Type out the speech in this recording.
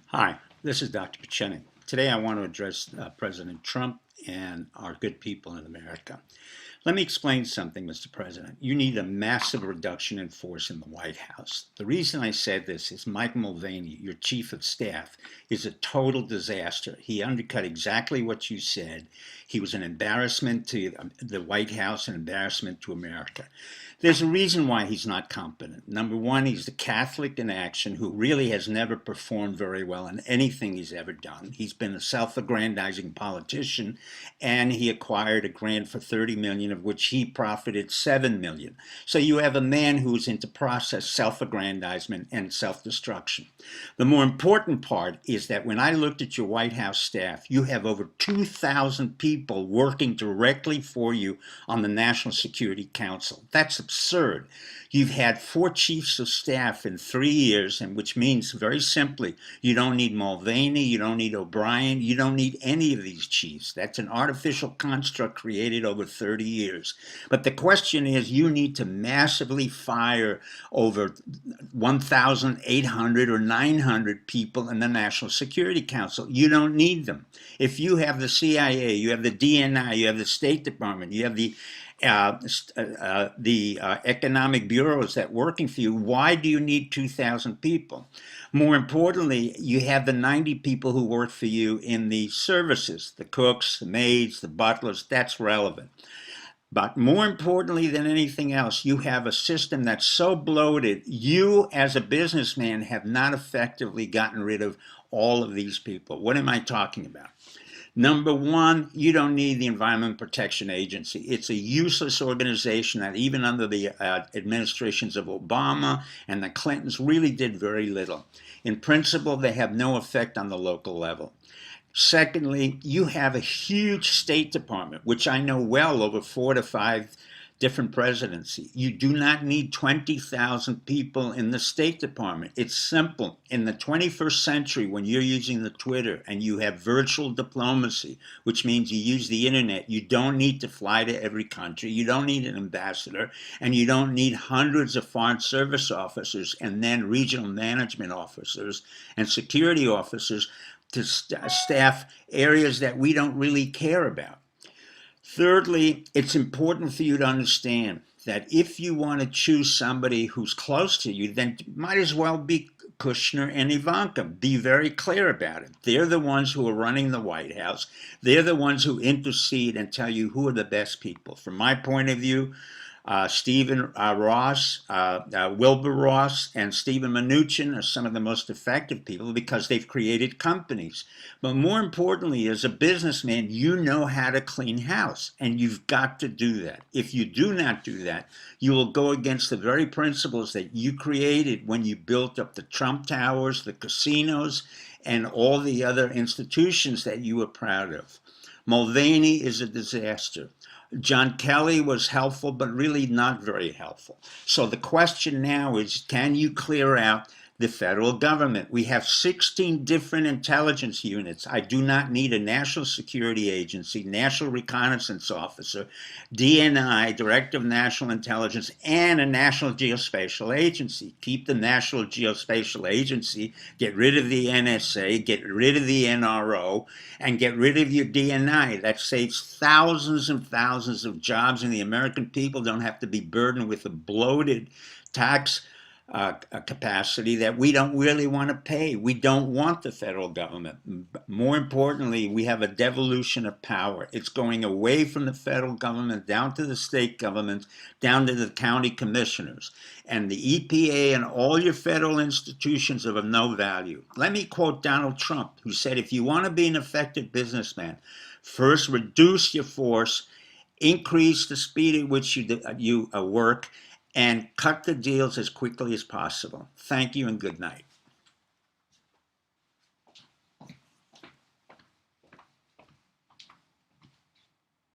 Hi, this is Dr. Picheny. Today I want to address President Trump and our good people in America. Let me explain something, Mr. President. You need a massive reduction in force in the White House. The reason I said this is Mike Mulvaney, your chief of staff, is a total disaster. He undercut exactly what you said. He was an embarrassment to the White House, an embarrassment to America. There's a reason why he's not competent. Number one, he's the Catholic in action who really has never performed very well in anything he's ever done. He's been a self-aggrandizing politician, and he acquired a grant for $30 million, of which he profited $7 million. So you have a man who's into process self-aggrandizement and self-destruction. The more important part is that when I looked at your White House staff, you have over 2,000 people working directly for you on the National Security Council. That's absurd. You've had 4 chiefs of staff in 3 years, and which means very simply, you don't need Mulvaney, you don't need O'Brien, you don't need any of these chiefs. That's an artificial construct created over 30 years. But the question is, you need to massively fire over 1,800 or 900 people in the National Security Council. You don't need them. If you have the CIA, you have the DNI, you have the State Department, you have the economic bureaus that working for you, why do you need 2,000 people? More importantly, you have the 90 people who work for you in the services, the cooks, the maids, the butlers. That's relevant. But more importantly than anything else, you have a system that's so bloated, you as a businessman have not effectively gotten rid of all of these people. What am I talking about? Number one, you don't need the Environmental Protection Agency. It's a useless organization that even under the administrations of Obama and the Clintons really did very little. In principle, they have no effect on the local level. Secondly, you have a huge State Department, which I know well, over 4 to 5 different presidency. You do not need 20,000 people in the State Department. It's simple. In the 21st century, when you're using the Twitter and you have virtual diplomacy, which means you use the internet, you don't need to fly to every country, you don't need an ambassador, and you don't need hundreds of foreign service officers and then regional management officers and security officers to staff areas that we don't really care about. Thirdly, it's important for you to understand that if you want to choose somebody who's close to you, then it might as well be Kushner and Ivanka. Be very clear about it. They're the ones who are running the White House. They're the ones who intercede and tell you who are the best people. From my point of view, Stephen Ross, Wilbur Ross, and Stephen Mnuchin are some of the most effective people because they've created companies. But more importantly, as a businessman, you know how to clean house, and you've got to do that. If you do not do that, you will go against the very principles that you created when you built up the Trump Towers, the casinos, and all the other institutions that you were proud of. Mulvaney is a disaster. John Kelly was helpful, but really not very helpful. So the question now is, can you clear out the federal government? We have 16 different intelligence units. I do not need a national security agency, national reconnaissance officer, DNI, Director of National Intelligence, and a national geospatial agency. Keep the National Geospatial Agency, get rid of the NSA, get rid of the NRO, and get rid of your DNI. That saves thousands and thousands of jobs, and the American people don't have to be burdened with a bloated tax capacity that we don't really want to pay. We don't want the federal government. More importantly, we have a devolution of power. It's going away from the federal government down to the state government, down to the county commissioners. And the EPA and all your federal institutions are of no value. Let me quote Donald Trump, who said, if you want to be an effective businessman, first reduce your force, increase the speed at which you work, and cut the deals as quickly as possible. Thank you and good night.